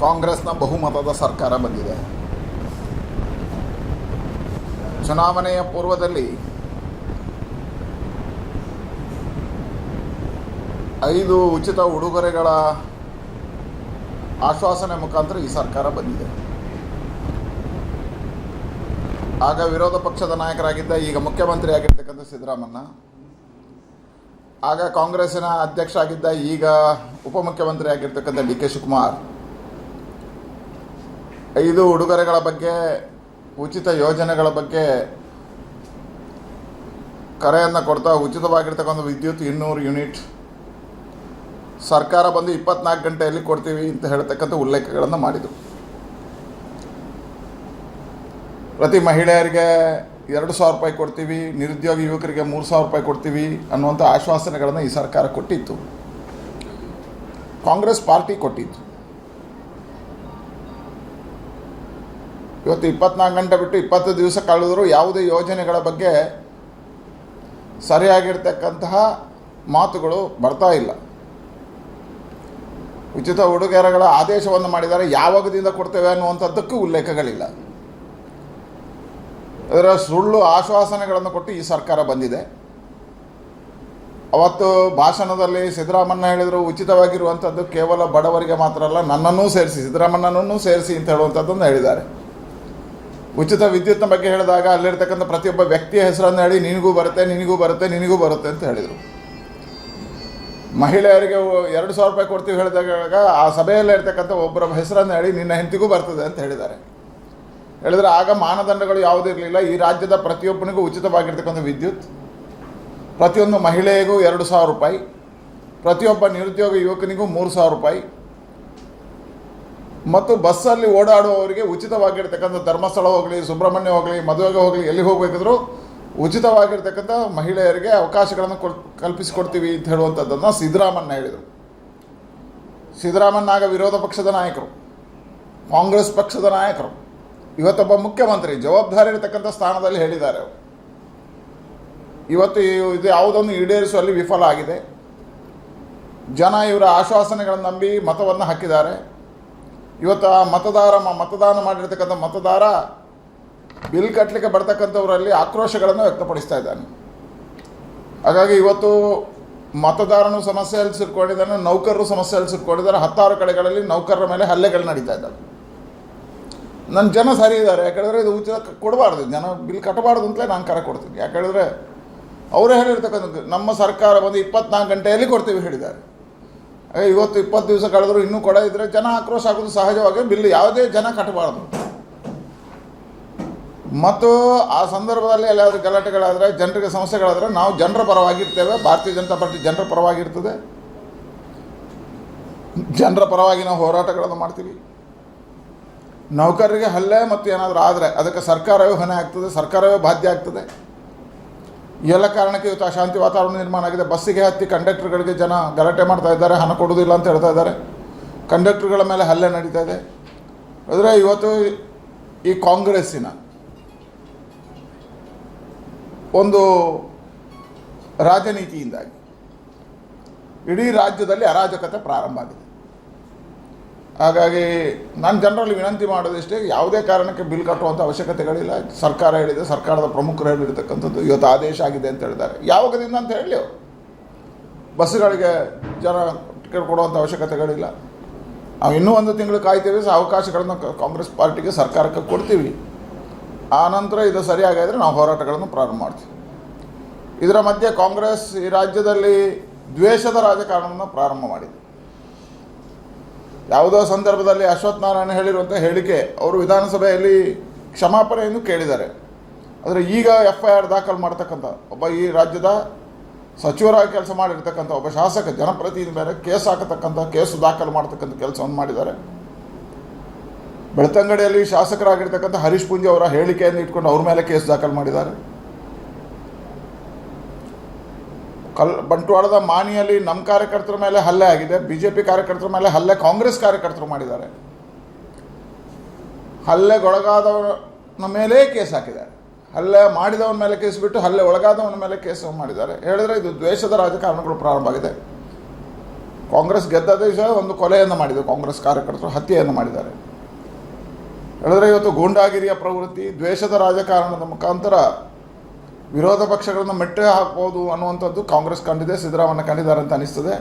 ಕಾಂಗ್ರೆಸ್ನ ಬಹುಮತದ ಸರ್ಕಾರ ಬಂದಿದೆ. ಚುನಾವಣೆಯ ಪೂರ್ವದಲ್ಲಿ 5 ಉಚಿತ ಉಡುಗೊರೆಗಳ ಆಶ್ವಾಸನೆ ಮುಖಾಂತರ ಈ ಸರ್ಕಾರ ಬಂದಿದೆ. ಆಗ ವಿರೋಧ ಪಕ್ಷದ ನಾಯಕರಾಗಿದ್ದ ಈಗ ಮುಖ್ಯಮಂತ್ರಿ ಆಗಿರ್ತಕ್ಕಂಥ ಸಿದ್ದರಾಮಯ್ಯ, ಆಗ ಕಾಂಗ್ರೆಸ್ಸಿನ ಅಧ್ಯಕ್ಷ ಆಗಿದ್ದ ಈಗ ಉಪಮುಖ್ಯಮಂತ್ರಿ ಆಗಿರ್ತಕ್ಕಂಥ ಡಿ ಕೆ ಶಿವಕುಮಾರ್ 5 ಉಡುಗೊರೆಗಳ ಬಗ್ಗೆ, ಉಚಿತ ಯೋಜನೆಗಳ ಬಗ್ಗೆ ಕರೆಯನ್ನು ಕೊಡ್ತಾ ಉಚಿತವಾಗಿರ್ತಕ್ಕಂಥ ವಿದ್ಯುತ್ 200 ಯೂನಿಟ್ ಸರ್ಕಾರ ಬಂದು 24 ಗಂಟೆಯಲ್ಲಿ ಕೊಡ್ತೀವಿ ಅಂತ ಹೇಳ್ತಕ್ಕಂಥ ಉಲ್ಲೇಖಗಳನ್ನು ಮಾಡಿದರು. ಪ್ರತಿ ಮಹಿಳೆಯರಿಗೆ 2,000 ರೂಪಾಯಿ ಕೊಡ್ತೀವಿ, ನಿರುದ್ಯೋಗಿ ಯುವಕರಿಗೆ 3,000 ರೂಪಾಯಿ ಕೊಡ್ತೀವಿ ಅನ್ನುವಂಥ ಆಶ್ವಾಸನೆಗಳನ್ನು ಈ ಸರ್ಕಾರ ಕೊಟ್ಟಿತ್ತು. ಕಾಂಗ್ರೆಸ್ ಪಾರ್ಟಿ ಕೊಟ್ಟಿತ್ತು. ಇವತ್ತು 24 ಗಂಟೆ ಬಿಟ್ಟು 20 ದಿವಸ ಕಳೆದರೂ ಯಾವುದೇ ಯೋಜನೆಗಳ ಬಗ್ಗೆ ಸರಿಯಾಗಿರ್ತಕ್ಕಂತಹ ಮಾತುಗಳು ಬರ್ತಾ ಇಲ್ಲ. ಉಚಿತ ಉಡುಗೊರೆಗಳ ಆದೇಶವನ್ನು ಮಾಡಿದ್ದಾರೆ, ಯಾವಾಗದಿಂದ ಕೊಡ್ತೇವೆ ಅನ್ನುವಂಥದ್ದಕ್ಕೂ ಉಲ್ಲೇಖಗಳಿಲ್ಲ. ಅದರ ಸುಳ್ಳು ಆಶ್ವಾಸನೆಗಳನ್ನು ಕೊಟ್ಟು ಈ ಸರ್ಕಾರ ಬಂದಿದೆ. ಅವತ್ತು ಭಾಷಣದಲ್ಲಿ ಸಿದ್ದರಾಮಯ್ಯ ಹೇಳಿದರು, ಉಚಿತವಾಗಿರುವಂಥದ್ದು ಕೇವಲ ಬಡವರಿಗೆ ಮಾತ್ರ ಅಲ್ಲ, ನನ್ನನ್ನೂ ಸೇರಿಸಿ, ಸಿದ್ದರಾಮಯ್ಯನನ್ನೂ ಸೇರಿಸಿ ಅಂತ ಹೇಳುವಂಥದ್ದನ್ನು ಹೇಳಿದ್ದಾರೆ. ಉಚಿತ ವಿದ್ಯುತ್ನ ಬಗ್ಗೆ ಹೇಳಿದಾಗ ಅಲ್ಲಿರ್ತಕ್ಕಂಥ ಪ್ರತಿಯೊಬ್ಬ ವ್ಯಕ್ತಿಯ ಹೆಸರನ್ನು ಹೇಳಿ ನಿನಗೂ ಬರುತ್ತೆ, ನಿನಗೂ ಬರುತ್ತೆ, ನಿನಗೂ ಬರುತ್ತೆ ಅಂತ ಹೇಳಿದರು. ಮಹಿಳೆಯರಿಗೆ 2,000 ರೂಪಾಯಿ ಕೊಡ್ತೀವಿ ಹೇಳಿದಾಗ ಆ ಸಭೆಯಲ್ಲೇ ಇರ್ತಕ್ಕಂಥ ಒಬ್ಬರ ಹೆಸರನ್ನು ಹೇಳಿ ನಿನ್ನ ಹೆಂಡತಿಗೂ ಬರ್ತದೆ ಅಂತ ಹೇಳಿದರೆ ಆಗ ಮಾನದಂಡಗಳು ಯಾವುದೂ ಇರಲಿಲ್ಲ. ಈ ರಾಜ್ಯದ ಪ್ರತಿಯೊಬ್ಬನಿಗೂ ಉಚಿತವಾಗಿರ್ತಕ್ಕಂಥ ವಿದ್ಯುತ್, ಪ್ರತಿಯೊಂದು ಮಹಿಳೆಗೂ 2,000 ರೂಪಾಯಿ, ಪ್ರತಿಯೊಬ್ಬ ನಿರುದ್ಯೋಗ ಯುವಕನಿಗೂ 3,000 ರೂಪಾಯಿ, ಮತ್ತು ಬಸ್ಸಲ್ಲಿ ಓಡಾಡುವವರಿಗೆ ಉಚಿತವಾಗಿರ್ತಕ್ಕಂಥ ಧರ್ಮಸ್ಥಳ ಹೋಗಲಿ, ಸುಬ್ರಹ್ಮಣ್ಯ ಹೋಗಲಿ, ಮದುವೆಗೆ ಹೋಗಲಿ, ಎಲ್ಲಿ ಹೋಗಬೇಕಿದ್ರೂ ಉಚಿತವಾಗಿರ್ತಕ್ಕಂಥ ಮಹಿಳೆಯರಿಗೆ ಅವಕಾಶಗಳನ್ನು ಕಲ್ಪಿಸಿಕೊಡ್ತೀವಿ ಅಂತ ಹೇಳುವಂಥದ್ದನ್ನು ಸಿದ್ದರಾಮಯ್ಯ ಹೇಳಿದರು. ಸಿದ್ದರಾಮಯ್ಯ ಆಗ ವಿರೋಧ ಪಕ್ಷದ ನಾಯಕರು, ಕಾಂಗ್ರೆಸ್ ಪಕ್ಷದ ನಾಯಕರು, ಇವತ್ತೊಬ್ಬ ಮುಖ್ಯಮಂತ್ರಿ ಜವಾಬ್ದಾರಿ ಇರತಕ್ಕಂಥ ಸ್ಥಾನದಲ್ಲಿ ಹೇಳಿದ್ದಾರೆ. ಇವತ್ತು ಇದು ಯಾವುದನ್ನು ಈಡೇರಿಸುವಲ್ಲಿ ವಿಫಲ ಆಗಿದೆ. ಜನ ಇವರ ಆಶ್ವಾಸನೆಗಳನ್ನು ನಂಬಿ ಮತವನ್ನು ಹಾಕಿದ್ದಾರೆ. ಇವತ್ತು ಆ ಮತದಾನ ಮಾಡಿರ್ತಕ್ಕಂಥ ಮತದಾರ ಬಿಲ್ ಕಟ್ಟಲಿಕ್ಕೆ ಬರ್ತಕ್ಕಂಥವರಲ್ಲಿ ಆಕ್ರೋಶಗಳನ್ನು ವ್ಯಕ್ತಪಡಿಸ್ತಾ ಇದ್ದಾನೆ. ಹಾಗಾಗಿ ಇವತ್ತು ಮತದಾರನು ಸಮಸ್ಯೆಯಲ್ಲಿ ಸಿಕ್ಕೊಂಡಿದ್ದಾನೆ, ನೌಕರರು ಸಮಸ್ಯೆಯಲ್ಲಿ ಸಿಕ್ಕೊಂಡಿದ್ದಾರೆ. 10 ಕಡೆಗಳಲ್ಲಿ ನೌಕರರ ಮೇಲೆ ಹಲ್ಲೆಗಳು ನಡೀತಾ ಇದ್ದಾವೆ. ನನ್ನ ಜನ ಸರಿ ಇದ್ದಾರೆ, ಯಾಕಂದರೆ ಇದು ಉಚಿತ ಕೊಡಬಾರ್ದು, ಜನ ಬಿಲ್ ಕಟ್ಟಬಾರ್ದು ಅಂತಲೇ ನಾನು ಕರೆ ಕೊಡ್ತೀನಿ. ಯಾಕಂದರೆ ಅವರೇ ಹೇಳಿರ್ತಕ್ಕಂಥದ್ದು, ನಮ್ಮ ಸರ್ಕಾರ ಬಂದು 24 ಗಂಟೆಯಲ್ಲಿ ಕೊಡ್ತೀವಿ ಹೇಳಿದ್ದಾರೆ. ಇವತ್ತು 20 ದಿವಸ ಕಳೆದರೂ ಇನ್ನೂ ಕೊಡದಿದ್ದರೆ ಜನ ಆಕ್ರೋಶ ಆಗೋದು ಸಹಜವಾಗಿ. ಬಿಲ್ ಯಾವುದೇ ಜನ ಕಟ್ಟಬಾರ್ದು. ಮತ್ತು ಆ ಸಂದರ್ಭದಲ್ಲಿ ಎಲ್ಲಾದರೂ ಗಲಾಟೆಗಳಾದರೆ, ಜನರಿಗೆ ಸಮಸ್ಯೆಗಳಾದರೆ ನಾವು ಜನರ ಪರವಾಗಿರ್ತೇವೆ. ಭಾರತೀಯ ಜನತಾ ಪಾರ್ಟಿ ಜನರ ಪರವಾಗಿರ್ತದೆ. ಜನರ ಪರವಾಗಿ ನಾವು ಹೋರಾಟಗಳನ್ನು ಮಾಡ್ತೀವಿ. ನೌಕರರಿಗೆ ಹಲ್ಲೆ ಮತ್ತು ಏನಾದರೂ ಆದರೆ ಅದಕ್ಕೆ ಸರ್ಕಾರವೇ ಹೊಣೆ ಆಗ್ತದೆ, ಸರ್ಕಾರವೇ ಬಾಧ್ಯ ಆಗ್ತದೆ. ಎಲ್ಲ ಕಾರಣಕ್ಕೆ ಇವತ್ತು ಅಶಾಂತಿ ವಾತಾವರಣ ನಿರ್ಮಾಣ ಆಗಿದೆ. ಬಸ್ಸಿಗೆ ಹತ್ತಿ ಕಂಡಕ್ಟರ್ಗಳಿಗೆ ಜನ ಗಲಾಟೆ ಮಾಡ್ತಾ ಇದ್ದಾರೆ, ಹಣ ಕೊಡೋದಿಲ್ಲ ಅಂತ ಹೇಳ್ತಾ ಇದ್ದಾರೆ. ಕಂಡಕ್ಟರ್ಗಳ ಮೇಲೆ ಹಲ್ಲೆ ನಡೀತಾ ಇದೆ. ಆದರೆ ಇವತ್ತು ಈ ಕಾಂಗ್ರೆಸ್ಸಿನ ಒಂದು ರಾಜನೀತಿಯಿಂದಾಗಿ ಇಡೀ ರಾಜ್ಯದಲ್ಲಿ ಅರಾಜಕತೆ ಪ್ರಾರಂಭ ಆಗಿದೆ. ಹಾಗಾಗಿ ನಾನು ಜನರಲ್ಲಿ ವಿನಂತಿ ಮಾಡೋದಿಷ್ಟೇ, ಯಾವುದೇ ಕಾರಣಕ್ಕೆ ಬಿಲ್ ಕಟ್ಟುವಂಥ ಅವಶ್ಯಕತೆಗಳಿಲ್ಲ. ಸರ್ಕಾರ ಹೇಳಿದೆ, ಸರ್ಕಾರದ ಪ್ರಮುಖರು ಹೇಳಿರ್ತಕ್ಕಂಥದ್ದು ಇವತ್ತು ಆದೇಶ ಆಗಿದೆ ಅಂತ ಹೇಳಿದ್ದಾರೆ. ಯಾವಾಗದಿಂದ ಅಂತ ಹೇಳಿ ಬಸ್ಸುಗಳಿಗೆ ಜನ ಟಿಕೆಟ್ ಕೊಡುವಂಥ ಅವಶ್ಯಕತೆಗಳಿಲ್ಲ. ನಾವು ಇನ್ನೂ 1 ತಿಂಗಳು ಕಾಯ್ತೀವಿ. ಅವಕಾಶಗಳನ್ನು ಕಾಂಗ್ರೆಸ್ ಪಾರ್ಟಿಗೆ ಸರ್ಕಾರಕ್ಕೆ ಕೊಡ್ತೀವಿ. ಆ ನಂತರ ಇದು ಸರಿಯಾಗಿದ್ದರೆ ನಾವು ಹೋರಾಟಗಳನ್ನು ಪ್ರಾರಂಭ ಮಾಡ್ತೀವಿ. ಇದರ ಮಧ್ಯೆ ಕಾಂಗ್ರೆಸ್ ಈ ರಾಜ್ಯದಲ್ಲಿ ದ್ವೇಷದ ರಾಜಕಾರಣವನ್ನು ಪ್ರಾರಂಭ ಮಾಡಿದೆ. ಯಾವುದೋ ಸಂದರ್ಭದಲ್ಲಿ ಅಶ್ವಥ್ ನಾರಾಯಣ ಹೇಳಿರುವಂಥ ಹೇಳಿಕೆ, ಅವರು ವಿಧಾನಸಭೆಯಲ್ಲಿ ಕ್ಷಮಾಪಣೆಯನ್ನು ಕೇಳಿದ್ದಾರೆ. ಆದರೆ ಈಗ FIR ದಾಖಲು ಮಾಡ್ತಕ್ಕಂಥ ಒಬ್ಬ ಈ ರಾಜ್ಯದ ಸಚಿವರಾಗಿ ಕೆಲಸ ಮಾಡಿರ್ತಕ್ಕಂಥ ಒಬ್ಬ ಶಾಸಕ ಜನಪ್ರತಿನಿಧಿ ಮೇಲೆ ಕೇಸ್ ಹಾಕತಕ್ಕಂಥ, ಕೇಸು ದಾಖಲು ಮಾಡ್ತಕ್ಕಂಥ ಕೆಲಸವನ್ನು ಮಾಡಿದ್ದಾರೆ. ಬೆಳ್ತಂಗಡಿಯಲ್ಲಿ ಶಾಸಕರಾಗಿರ್ತಕ್ಕಂಥ ಹರೀಶ್ ಪೂಂಜಿ ಅವರ ಹೇಳಿಕೆಯನ್ನು ಇಟ್ಕೊಂಡು ಅವ್ರ ಮೇಲೆ ಕೇಸ್ ದಾಖಲು ಮಾಡಿದ್ದಾರೆ. ಬಂಟ್ವಾಳದ ಮಾಣಿಯಲ್ಲಿ ನಮ್ಮ ಕಾರ್ಯಕರ್ತರ ಮೇಲೆ ಹಲ್ಲೆ ಆಗಿದೆ, BJP ಕಾರ್ಯಕರ್ತರ ಮೇಲೆ ಹಲ್ಲೆ ಕಾಂಗ್ರೆಸ್ ಕಾರ್ಯಕರ್ತರು ಮಾಡಿದ್ದಾರೆ. ಹಲ್ಲೆಗೊಳಗಾದವನ ಮೇಲೆ ಕೇಸ್ ಹಾಕಿದ್ದಾರೆ. ಹಲ್ಲೆ ಮಾಡಿದವನ ಮೇಲೆ ಕೇಸ್ ಬಿಟ್ಟು ಹಲ್ಲೆ ಒಳಗಾದವನ ಮೇಲೆ ಕೇಸ್ ಮಾಡಿದ್ದಾರೆ. ಹೇಳಿದರೆ ಇದು ದ್ವೇಷದ ರಾಜಕಾರಣಗಳು ಪ್ರಾರಂಭ ಆಗಿದೆ. ಕಾಂಗ್ರೆಸ್ ಗೆದ್ದ ದಿವಸ ಒಂದು ಕೊಲೆಯನ್ನು ಮಾಡಿದೆ, ಕಾಂಗ್ರೆಸ್ ಕಾರ್ಯಕರ್ತರು ಹತ್ಯೆಯನ್ನು ಮಾಡಿದ್ದಾರೆ. ಹೇಳಿದ್ರೆ ಇವತ್ತು ಗೂಂಡಾಗಿರಿಯ ಪ್ರವೃತ್ತಿ, ದ್ವೇಷದ ರಾಜಕಾರಣದ ಮುಖಾಂತರ ವಿರೋಧ ಪಕ್ಷಗಳನ್ನು ಮೆಟ್ಟೆ ಹಾಕ್ಬೋದು ಅನ್ನುವಂಥದ್ದು ಕಾಂಗ್ರೆಸ್ ಕಂಡಿದೆ, ಸಿದ್ದರಾಮಯ್ಯ ಕಂಡಿದ್ದಾರೆ ಅಂತ ಅನಿಸ್ತದೆ.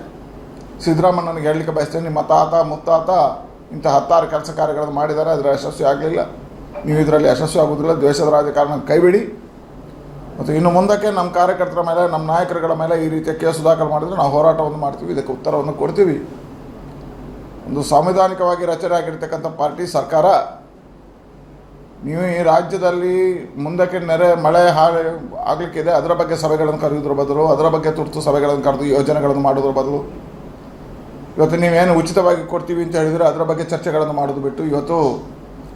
ಸಿದ್ದರಾಮಯ್ಯನಿಗೆ ಹೇಳಲಿಕ್ಕೆ ಬಯಸ್ತೇನೆ, ನಿಮ್ಮ ತಾತ ಮುತ್ತಾತ ಇಂಥ 10 ಕೆಲಸ ಕಾರ್ಯಗಳನ್ನು ಮಾಡಿದ್ದಾರೆ, ಅದರ ಯಶಸ್ವಿ ಆಗಲಿಲ್ಲ, ನೀವು ಇದರಲ್ಲಿ ಯಶಸ್ವಿ ಆಗೋದಿಲ್ಲ. ದ್ವೇಷದ ರಾಜಕಾರಣ ಕೈಬಿಡಿ. ಮತ್ತು ಇನ್ನು ಮುಂದಕ್ಕೆ ನಮ್ಮ ಕಾರ್ಯಕರ್ತರ ಮೇಲೆ, ನಮ್ಮ ನಾಯಕರುಗಳ ಮೇಲೆ ಈ ರೀತಿಯ ಕೇಸು ದಾಖಲು ಮಾಡಿದರೆ ನಾವು ಹೋರಾಟವನ್ನು ಮಾಡ್ತೀವಿ, ಇದಕ್ಕೆ ಉತ್ತರವನ್ನು ಕೊಡ್ತೀವಿ. ಒಂದು ಸಾಂವಿಧಾನಿಕವಾಗಿ ರಚನೆ ಆಗಿರ್ತಕ್ಕಂಥ ಪಾರ್ಟಿ ಸರ್ಕಾರ, ನೀವು ಈ ರಾಜ್ಯದಲ್ಲಿ ಮುಂದಕ್ಕೆ ಮಳೆ ಆಗಲಿಕ್ಕಿದೆ, ಅದರ ಬಗ್ಗೆ ಸಭೆಗಳನ್ನು ಕರೆಯೋದ್ರ ಬದಲು, ಅದರ ಬಗ್ಗೆ ತುರ್ತು ಸಭೆಗಳನ್ನು ಕರೆದು ಯೋಜನೆಗಳನ್ನು ಮಾಡೋದ್ರ ಬದಲು, ಇವತ್ತು ನೀವೇನು ಉಚಿತವಾಗಿ ಕೊಡ್ತೀವಿ ಅಂತ ಹೇಳಿದರೆ ಅದರ ಬಗ್ಗೆ ಚರ್ಚೆಗಳನ್ನು ಮಾಡೋದು ಬಿಟ್ಟು, ಇವತ್ತು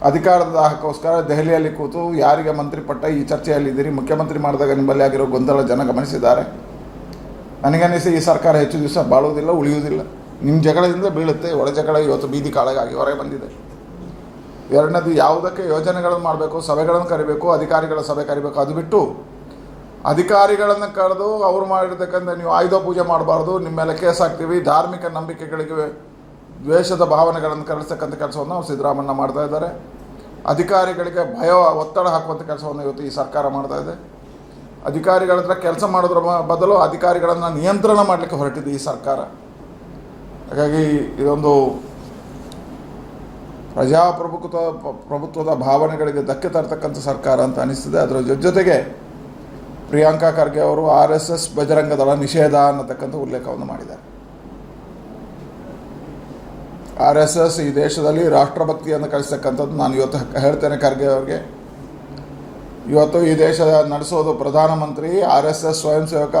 ಅಧಿಕಾರದ ದಾಹಕ್ಕೋಸ್ಕರ ದೆಹಲಿಯಲ್ಲಿ ಕೂತು ಯಾರಿಗೆ ಮಂತ್ರಿ ಪಟ್ಟ ಈ ಚರ್ಚೆಯಲ್ಲಿದ್ದೀರಿ, ಮುಖ್ಯಮಂತ್ರಿ ಮಾಡಿದಾಗ ನಿಮ್ಮಲ್ಲಿ ಆಗಿರೋ ಗೊಂದಲ ಜನ ಗಮನಿಸಿದ್ದಾರೆ. ನನಗನ್ನಿಸಿ ಈ ಸರ್ಕಾರ ಹೆಚ್ಚು ದಿವಸ ಬಾಳುವುದಿಲ್ಲ, ಉಳಿಯುವುದಿಲ್ಲ. ನಿಮ್ಮ ಜಗಳದಿಂದ ಬೀಳುತ್ತೆ. ಒಳ ಜಗಳ ಇವತ್ತು ಬೀದಿ ಕಾಳಗಾಗಿ ಹೊರಗೆ ಬಂದಿದೆ. ಎರಡನೇದು, ಯಾವುದಕ್ಕೆ ಯೋಜನೆಗಳನ್ನು ಮಾಡಬೇಕು, ಸಭೆಗಳನ್ನು ಕರಿಬೇಕು, ಅಧಿಕಾರಿಗಳ ಸಭೆ ಕರಿಬೇಕು, ಅದು ಬಿಟ್ಟು ಅಧಿಕಾರಿಗಳನ್ನು ಕರೆದು ಅವರು ಮಾಡಿರ್ತಕ್ಕಂಥ ನೀವು ಆಯುಧ ಪೂಜೆ ಮಾಡಬಾರ್ದು, ನಿಮ್ಮ ಮೇಲೆ ಕೇಸ್ ಹಾಕ್ತೀವಿ, ಧಾರ್ಮಿಕ ನಂಬಿಕೆಗಳಿಗೆ ದ್ವೇಷದ ಭಾವನೆಗಳನ್ನು ಕಲಿಸ್ತಕ್ಕಂಥ ಕೆಲಸವನ್ನು ಸಿದ್ದರಾಮಯ್ಯ ಮಾಡ್ತಾ ಇದ್ದಾರೆ. ಅಧಿಕಾರಿಗಳಿಗೆ ಭಯ, ಒತ್ತಡ ಹಾಕುವಂಥ ಕೆಲಸವನ್ನು ಇವತ್ತು ಈ ಸರ್ಕಾರ ಮಾಡ್ತಾ ಇದೆ. ಅಧಿಕಾರಿಗಳ ಹತ್ರ ಕೆಲಸ ಮಾಡೋದ್ರ ಬದಲು ಅಧಿಕಾರಿಗಳನ್ನು ನಿಯಂತ್ರಣ ಮಾಡಲಿಕ್ಕೆ ಹೊರಟಿದೆ ಈ ಸರ್ಕಾರ. ಹಾಗಾಗಿ ಇದೊಂದು ಪ್ರಜಾಪ್ರಭುತ್ವದ ಭಾವನೆಗಳಿಗೆ ಧಕ್ಕೆ ತರ್ತಕ್ಕಂಥ ಸರ್ಕಾರ ಅಂತ ಅನಿಸ್ತದೆ. ಅದರ ಜೊತೆಗೆ ಪ್ರಿಯಾಂಕಾ ಖರ್ಗೆ ಅವರು RSS ಬಜರಂಗ ದಳ ನಿಷೇಧ ಅನ್ನತಕ್ಕಂಥ ಉಲ್ಲೇಖವನ್ನು ಮಾಡಿದ್ದಾರೆ. RSS ಈ ದೇಶದಲ್ಲಿ ರಾಷ್ಟ್ರಭಕ್ತಿಯನ್ನು ಕಲಿಸ್ತಕ್ಕಂಥದ್ದು. ನಾನು ಇವತ್ತು ಹೇಳ್ತೇನೆ ಖರ್ಗೆ ಅವ್ರಿಗೆ, ಇವತ್ತು ಈ ದೇಶ ನಡೆಸೋದು ಪ್ರಧಾನಮಂತ್ರಿ, RSS ಸ್ವಯಂ ಸೇವಕ.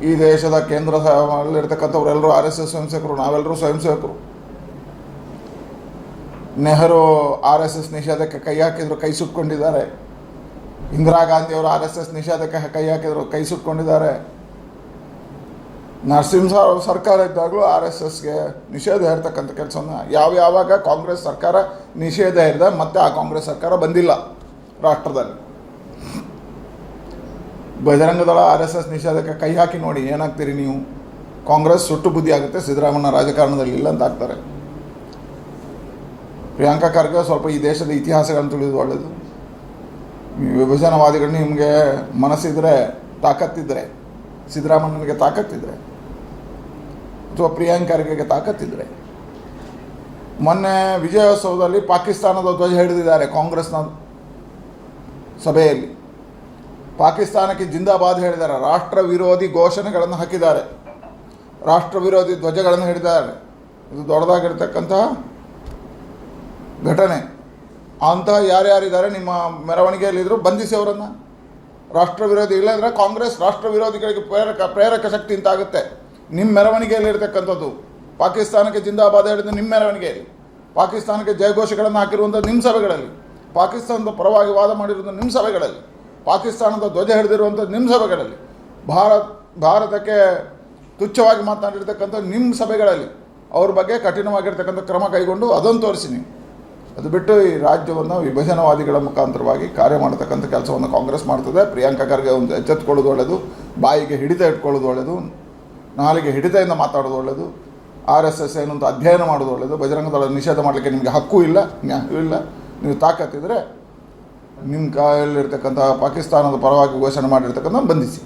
ಈ ದೇಶದ ಕೇಂದ್ರದಲ್ಲಿರ್ತಕ್ಕಂಥವರೆಲ್ಲರೂ RSS ಸ್ವಯಂ ಸೇವಕರು, ನಾವೆಲ್ಲರೂ ಸ್ವಯಂ ಸೇವಕರು. ನೆಹರು RSS ನಿಷೇಧಕ್ಕೆ ಕೈ ಹಾಕಿದ್ರು, ಕೈ ಸುಟ್ಕೊಂಡಿದ್ದಾರೆ. ಇಂದಿರಾ ಗಾಂಧಿಯವರು RSS ನಿಷೇಧಕ್ಕೆ ಕೈ ಹಾಕಿದ್ರು, ಕೈ ಸುಟ್ಕೊಂಡಿದ್ದಾರೆ. ನರಸಿಂಹರಾವ್ ಸರ್ಕಾರ ಇದ್ದಾಗಲೂ RSSಗೆ ನಿಷೇಧ ಇರ್ತಕ್ಕಂಥ ಕೆಲಸವನ್ನು ಯಾವಾಗ ಕಾಂಗ್ರೆಸ್ ಸರ್ಕಾರ ನಿಷೇಧ ಇರಿದ ಮತ್ತೆ ಆ ಕಾಂಗ್ರೆಸ್ ಸರ್ಕಾರ ಬಂದಿಲ್ಲ ರಾಷ್ಟ್ರದಲ್ಲಿ. ಬಜರಂಗ ದಳ RSS ನಿಷೇಧಕ್ಕೆ ಕೈ ಹಾಕಿ ನೋಡಿ ಏನಾಗ್ತೀರಿ ನೀವು. ಕಾಂಗ್ರೆಸ್ ಸುಟ್ಟು ಬುದ್ಧಿ ಆಗುತ್ತೆ, ಸಿದ್ದರಾಮಯ್ಯ ರಾಜಕಾರಣದಲ್ಲಿ ಇಲ್ಲ ಅಂತ ಆಗ್ತಾರೆ. ಪ್ರಿಯಾಂಕಾ ಖರ್ಗೆ ಸ್ವಲ್ಪ ಈ ದೇಶದ ಇತಿಹಾಸಗಳನ್ನು ತಿಳಿಯೋದು ಒಳ್ಳೆಯದು. ವಿಭಜನವಾದಿಗಳು ನಿಮಗೆ ಮನಸ್ಸಿದ್ರೆ, ತಾಕತ್ತಿದ್ರೆ, ಸಿದ್ದರಾಮಯ್ಯನಿಗೆ ತಾಕತ್ತಿದ್ರೆ ಅಥವಾ ಪ್ರಿಯಾಂಕಾ ಖರ್ಗೆಗೆ ತಾಕತ್ತಿದ್ರೆ, ಮೊನ್ನೆ ವಿಜಯೋತ್ಸವದಲ್ಲಿ ಪಾಕಿಸ್ತಾನದ ಧ್ವಜ ಹಿಡಿದಿದ್ದಾರೆ ಕಾಂಗ್ರೆಸ್ನ ಸಭೆಯಲ್ಲಿ. ಪಾಕಿಸ್ತಾನಕ್ಕೆ ಜಿಂದಾಬಾದ್ ಹೇಳಿದ್ದಾರೆ, ರಾಷ್ಟ್ರ ವಿರೋಧಿ ಘೋಷಣೆಗಳನ್ನು ಹಾಕಿದ್ದಾರೆ, ರಾಷ್ಟ್ರ ವಿರೋಧಿ ಧ್ವಜಗಳನ್ನು ಹಿಡಿದಿದ್ದಾರೆ. ಇದು ದೊಡ್ಡದಾಗಿರ್ತಕ್ಕಂತಹ ಘಟನೆ. ಅಂತಹ ಯಾರ್ಯಾರಿದ್ದಾರೆ ನಿಮ್ಮ ಮೆರವಣಿಗೆಯಲ್ಲಿದ್ದರೂ ಬಂಧಿಸಿ ಅವರನ್ನು. ರಾಷ್ಟ್ರ ವಿರೋಧಿ ಇಲ್ಲಂದರೆ ಕಾಂಗ್ರೆಸ್ ರಾಷ್ಟ್ರ ವಿರೋಧಿಗಳಿಗೆ ಪ್ರೇರಕ ಶಕ್ತಿ ಅಂತಾಗುತ್ತೆ. ನಿಮ್ಮ ಮೆರವಣಿಗೆಯಲ್ಲಿರ್ತಕ್ಕಂಥದ್ದು ಪಾಕಿಸ್ತಾನಕ್ಕೆ ಜಿಂದಾಬಾದ್ ಹೇಳಿದ್ದು ನಿಮ್ಮ ಮೆರವಣಿಗೆಯಲ್ಲಿ, ಪಾಕಿಸ್ತಾನಕ್ಕೆ ಜಯಘೋಷಗಳನ್ನು ಹಾಕಿರುವಂಥ ನಿಮ್ಮ ಸಭೆಗಳಲ್ಲಿ, ಪಾಕಿಸ್ತಾನದ ಪರವಾಗಿ ವಾದ ಮಾಡಿರುವಂಥ ನಿಮ್ಮ ಸಭೆಗಳಲ್ಲಿ, ಪಾಕಿಸ್ತಾನದ ಧ್ವಜ ಹಿಡಿದಿರುವಂಥ ನಿಮ್ಮ ಸಭೆಗಳಲ್ಲಿ, ಭಾರತಕ್ಕೆ ತುಚ್ಛವಾಗಿ ಮಾತನಾಡಿರ್ತಕ್ಕಂಥ ನಿಮ್ಮ ಸಭೆಗಳಲ್ಲಿ ಅವ್ರ ಬಗ್ಗೆ ಕಠಿಣವಾಗಿರ್ತಕ್ಕಂಥ ಕ್ರಮ ಕೈಗೊಂಡು ಅದನ್ನು ತೋರಿಸಿ ನೀವು. ಅದು ಬಿಟ್ಟು ಈ ರಾಜ್ಯವನ್ನು ವಿಭಜನವಾದಿಗಳ ಮುಖಾಂತರವಾಗಿ ಕಾರ್ಯ ಮಾಡತಕ್ಕಂಥ ಕೆಲಸವನ್ನು ಕಾಂಗ್ರೆಸ್ ಮಾಡ್ತದೆ. ಪ್ರಿಯಾಂಕಾ ಖರ್ಗೆ ಒಂದು ಎಚ್ಚೆತ್ತುಕೊಳ್ಳೋದು ಒಳ್ಳೆಯದು, ಬಾಯಿಗೆ ಹಿಡಿತ ಇಟ್ಕೊಳ್ಳೋದು ಒಳ್ಳೆಯದು, ನಾಲಿಗೆ ಹಿಡಿತದಿಂದ ಮಾತಾಡೋದು ಒಳ್ಳೆಯದು, RSS ಏನು ಅಂತ ಅಧ್ಯಯನ ಮಾಡೋದು ಒಳ್ಳೆಯದು. ಬಜರಂಗ ದಳ ನಿಷೇಧ ಮಾಡಲಿಕ್ಕೆ ನಿಮಗೆ ಹಕ್ಕು ಇಲ್ಲ, ನ್ಯಾಯವೂ ಇಲ್ಲ. ನೀವು ತಾಕತ್ತಿದ್ರೆ ನಿಮ್ಮ ಕಾಯಲ್ಲಿರ್ತಕ್ಕಂಥ ಪಾಕಿಸ್ತಾನದ ಪರವಾಗಿ ಘೋಷಣೆ ಮಾಡಿರ್ತಕ್ಕಂಥ ಬಂಧಿಸಿ.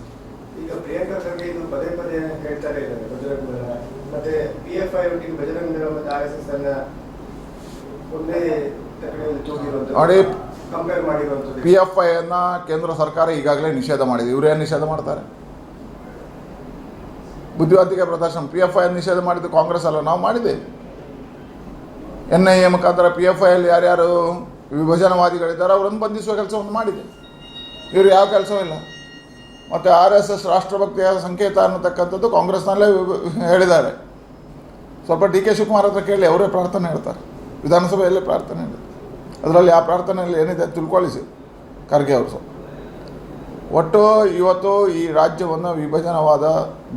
ಈಗ ಪ್ರಿಯಾಂಕಾ ಖರ್ಗೆ ಇದು ಪದೇ ಪದೇ ಹೇಳ್ತಾರೆ ಬಜರಂಗ ದಳ ಮತ್ತೆ PFI ಒಟ್ಟಿಗೆ ಬಜರಂಗ ದಳ ಮತ್ತು RSS ಅನ್ನ ನೋಡಿ, PFI ಅನ್ನು ಕೇಂದ್ರ ಸರ್ಕಾರ ಈಗಾಗಲೇ ನಿಷೇಧ ಮಾಡಿದೆ. ಇವರೇನು ನಿಷೇಧ ಮಾಡ್ತಾರೆ? ಬುದ್ಧಿವಂತಿಕೆ ಪ್ರದರ್ಶನ. PFI ಅನ್ನು ನಿಷೇಧ ಮಾಡಿದ್ದು ಕಾಂಗ್ರೆಸ್ ಅಲ್ಲ, ನಾವು ಮಾಡಿದ್ದೇವೆ. NIA ಮುಖಾಂತರ PFI ಅಲ್ಲಿ ಯಾರ್ಯಾರು ವಿಭಜನವಾದಿಗಳಿದ್ದಾರೆ ಅವರನ್ನು ಬಂಧಿಸುವ ಕೆಲಸವನ್ನು ಮಾಡಿದೆ. ಇವರು ಯಾವ ಕೆಲಸವೂ ಇಲ್ಲ. ಮತ್ತು RSS ರಾಷ್ಟ್ರಭಕ್ತಿಯ ಸಂಕೇತ ಅನ್ನತಕ್ಕಂಥದ್ದು ಕಾಂಗ್ರೆಸ್ನಲ್ಲೇ ಹೇಳಿದ್ದಾರೆ. ಸ್ವಲ್ಪ DK ಶಿವಕುಮಾರ್ ಹತ್ರ ಕೇಳಿ, ಅವರೇ ಪ್ರಾರ್ಥನೆ ಹೇಳ್ತಾರೆ, ವಿಧಾನಸಭೆಯಲ್ಲೇ ಪ್ರಾರ್ಥನೆ ಹೇಳಿದೆ. ಅದರಲ್ಲಿ ಆ ಪ್ರಾರ್ಥನೆಯಲ್ಲಿ ಏನಿದೆ ತಿಳ್ಕೊಳ್ಳಿಸಿ ಖರ್ಗೆ ಅವರು. ಸ್ವಲ್ಪ ಒಟ್ಟು ಇವತ್ತು ಈ ರಾಜ್ಯವನ್ನು ವಿಭಜನವಾದ,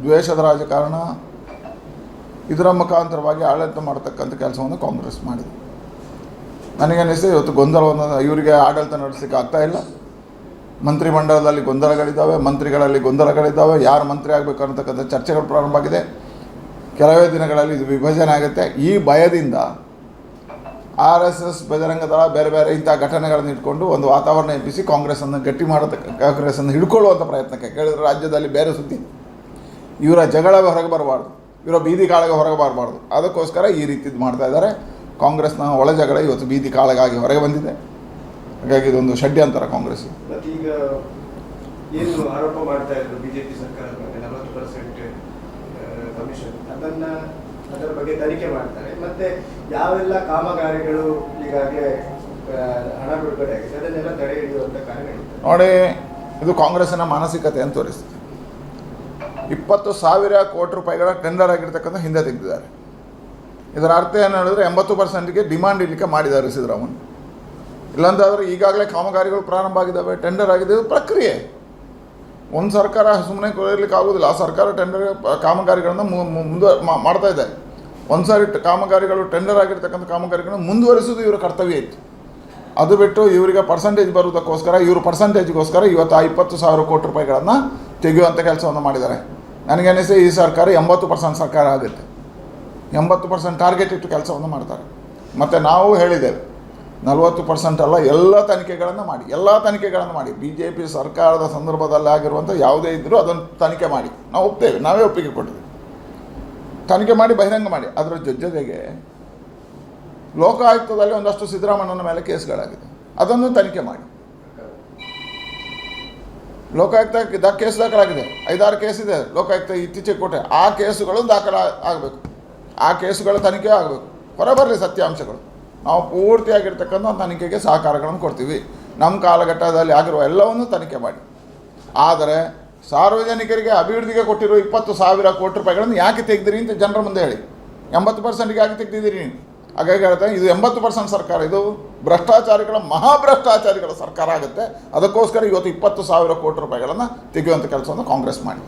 ದ್ವೇಷದ ರಾಜಕಾರಣ, ಇದರ ಮುಖಾಂತರವಾಗಿ ಆಡಳಿತ ಮಾಡತಕ್ಕಂಥ ಕೆಲಸವನ್ನು ಕಾಂಗ್ರೆಸ್ ಮಾಡಿದೆ. ನನಗನ್ನಿಸ್ತದೆ ಇವತ್ತು ಗೊಂದಲವನ್ನು, ಇವರಿಗೆ ಆಡಳಿತ ನಡೆಸಲಿಕ್ಕೆ ಆಗ್ತಾಯಿಲ್ಲ. ಮಂತ್ರಿಮಂಡಲದಲ್ಲಿ ಗೊಂದಲಗಳಿದ್ದಾವೆ, ಮಂತ್ರಿಗಳಲ್ಲಿ ಗೊಂದಲಗಳಿದ್ದಾವೆ, ಯಾರು ಮಂತ್ರಿ ಆಗಬೇಕು ಅನ್ನತಕ್ಕಂಥ ಚರ್ಚೆಗಳು ಪ್ರಾರಂಭ ಆಗಿದೆ. ಕೆಲವೇ ದಿನಗಳಲ್ಲಿ ಇದು ವಿಭಜನೆ ಆಗುತ್ತೆ. ಈ ಭಯದಿಂದ RSS ಬಜರಂಗ ದಳ ಬೇರೆ ಬೇರೆ ಇಂಥ ಘಟನೆಗಳನ್ನು ಇಟ್ಕೊಂಡು ಒಂದು ವಾತಾವರಣ ಎಬ್ಬಿಸಿ ಕಾಂಗ್ರೆಸ್ಸನ್ನು ಗಟ್ಟಿ ಕಾಂಗ್ರೆಸ್ಸನ್ನು ಹಿಡ್ಕೊಳ್ಳುವಂಥ ಪ್ರಯತ್ನಕ್ಕೆ ಕೇಳಿದ್ರೆ ರಾಜ್ಯದಲ್ಲಿ ಬೇರೆ ಸುದ್ದಿ. ಇವರ ಜಗಳ ಹೊರಗೆ ಬರಬಾರ್ದು, ಇವರ ಬೀದಿ ಕಾಳಗ ಹೊರಗೆ ಬರಬಾರ್ದು. ಅದಕ್ಕೋಸ್ಕರ ಈ ರೀತಿದ್ದು ಮಾಡ್ತಾ ಇದ್ದಾರೆ. ಕಾಂಗ್ರೆಸ್ನ ಒಳ ಜಗಳ ಇವತ್ತು ಬೀದಿ ಕಾಳಗಾಗಿ ಹೊರಗೆ ಬಂದಿದೆ. ಹಾಗಾಗಿ ಇದೊಂದು ಷಡ್ಯಂತರ ಕಾಂಗ್ರೆಸ್. ಮತ್ತೆ ಈಗ ಏನು ಆರೋಪ ಮಾಡ್ತಾ ಇದ್ರು ಬಿಜೆಪಿ ಸರ್ಕಾರದ ಮೇಲೆ 40% ಕಮಿಷನ್, ಅದರ ಬಗ್ಗೆ ತನಿಖೆ ಮಾಡ್ತಾರೆ. ಮತ್ತೆ ಯಾವೆಲ್ಲ ಕಾಮಗಾರಿಗಳು ಈಗಾಗಲೇ ಹಣ ಬಿಡುಗಡೆ ಆಗಿದೆ ಅದನ್ನೆಲ್ಲ ತಡೆ ಹಿಡಿಯುವಂತ ಕಾರ್ಯಗಳಿವೆ. ನೋಡಿ, ಇದು ಕಾಂಗ್ರೆಸ್ಸಿನ ಮಾನಸಿಕತೆ ಅಂತ ತೋರಿಸ್ತದೆ. 20,000 ಕೋಟಿ ರೂಪಾಯಿಗಳ ಟೆಂಡರ್ ಆಗಿರ್ತಕ್ಕಂಥ ಹಿಂದೆ ತೆಗೆದಿದ್ದಾರೆ. ಇದರ ಅರ್ಥ ಏನು ಹೇಳಿದ್ರೆ 80%ಗೆ ಡಿಮಾಂಡ್ ಇರಲಿಕ್ಕೆ ಮಾಡಿದ್ದಾರೆ ಸಿದ್ದರಾಮಯ್ಯ. ಇಲ್ಲಾಂತಾದರೆ ಈಗಾಗಲೇ ಕಾಮಗಾರಿಗಳು ಪ್ರಾರಂಭ ಆಗಿದ್ದಾವೆ, ಟೆಂಡರ್ ಆಗಿದೆ. ಇದು ಪ್ರಕ್ರಿಯೆ. ಒಂದು ಸರ್ಕಾರ ಸುಮ್ಮನೆ ಕೊಡಲಿಕ್ಕೆ ಆಗೋದಿಲ್ಲ. ಆ ಸರ್ಕಾರ ಟೆಂಡರ್ ಕಾಮಗಾರಿಗಳನ್ನು ಮುಂದೆ ಮಾಡ್ತಾ ಇದೆ. ಒಂದು ಸಾರಿ ಕಾಮಗಾರಿಗಳು ಟೆಂಡರ್ ಆಗಿರ್ತಕ್ಕಂಥ ಕಾಮಗಾರಿಗಳನ್ನು ಮುಂದುವರಿಸೋದು ಇವರ ಕರ್ತವ್ಯ ಇತ್ತು. ಅದು ಬಿಟ್ಟು ಇವರಿಗೆ ಪರ್ಸೆಂಟೇಜ್ ಬರುವುದಕ್ಕೋಸ್ಕರ ಇವರು ಪರ್ಸೆಂಟೇಜ್ಗೋಸ್ಕರ ಇವತ್ತು ಆ 20,000 ಕೋಟಿ ರೂಪಾಯಿಗಳನ್ನು ತೆಗೆಯುವಂಥ ಕೆಲಸವನ್ನು ಮಾಡಿದ್ದಾರೆ. ನನಗನ್ನಿಸಿ ಈ ಸರ್ಕಾರ 80% ಸರ್ಕಾರ ಆಗುತ್ತೆ. 80% ಟಾರ್ಗೆಟ್ ಇಟ್ಟು ಕೆಲಸವನ್ನು ಮಾಡ್ತಾರೆ. ಮತ್ತು ನಾವು ಹೇಳಿದ್ದೇವೆ 40% ಅಲ್ಲ, ಎಲ್ಲ ತನಿಖೆಗಳನ್ನು ಮಾಡಿ BJP ಸರ್ಕಾರದ ಸಂದರ್ಭದಲ್ಲಿ ಆಗಿರುವಂಥ ಯಾವುದೇ ಇದ್ದರೂ ಅದನ್ನು ತನಿಖೆ ಮಾಡಿ. ನಾವು ಒಪ್ತೇವೆ, ನಾವೇ ಒಪ್ಪಿಗೆ ಕೊಟ್ಟಿದ್ದೇವೆ. ತನಿಖೆ ಮಾಡಿ ಬಹಿರಂಗ ಮಾಡಿ. ಅದರ ಜೊತೆಗೆ ಲೋಕಾಯುಕ್ತದಲ್ಲಿ ಒಂದಷ್ಟು ಸಿದ್ದರಾಮಯ್ಯನ ಮೇಲೆ ಕೇಸ್ಗಳಾಗಿದೆ, ಅದನ್ನು ತನಿಖೆ ಮಾಡಿ. ಲೋಕಾಯುಕ್ತ ಕೇಸ್ ದಾಖಲಾಗಿದೆ, 5-6 ಕೇಸ್ ಇದೆ ಲೋಕಾಯುಕ್ತ ಇತ್ತೀಚೆಗೆ ಕೊಟ್ಟೆ. ಆ ಕೇಸುಗಳು ಆಗಬೇಕು, ಆ ಕೇಸುಗಳ ತನಿಖೆ ಆಗಬೇಕು, ಹೊರಬರಲಿ ಸತ್ಯಾಂಶಗಳು. ನಾವು ಪೂರ್ತಿಯಾಗಿರ್ತಕ್ಕಂಥ ತನಿಖೆಗೆ ಸಹಕಾರಗಳನ್ನು ಕೊಡ್ತೀವಿ. ನಮ್ಮ ಕಾಲಘಟ್ಟದಲ್ಲಿ ಆಗಿರುವ ಎಲ್ಲವನ್ನೂ ತನಿಖೆ ಮಾಡಿ. ಆದರೆ ಸಾರ್ವಜನಿಕರಿಗೆ ಅಭಿವೃದ್ಧಿಗೆ ಕೊಟ್ಟಿರೋ 20,000 ಕೋಟಿ ರೂಪಾಯಿಗಳನ್ನು ಯಾಕೆ ತೆಗೆದಿರಿ ಅಂತ ಜನರ ಮುಂದೆ ಹೇಳಿ. 80%ಗೆ ಯಾಕೆ ತೆಗೆದಿದ್ದೀರಿ ನೀವು? ಹಾಗಾಗಿ ಹೇಳ್ತಾರೆ, ಇದು 80% ಸರ್ಕಾರ, ಇದು ಭ್ರಷ್ಟಾಚಾರಿಗಳ ಮಹಾಭ್ರಷ್ಟಾಚಾರಿಗಳ ಸರ್ಕಾರ ಆಗುತ್ತೆ. ಅದಕ್ಕೋಸ್ಕರ ಇವತ್ತು 20,000 ಕೋಟಿ ರೂಪಾಯಿಗಳನ್ನು ತೆಗೆಯುವಂಥ ಕೆಲಸವನ್ನು ಕಾಂಗ್ರೆಸ್ ಮಾಡಿ.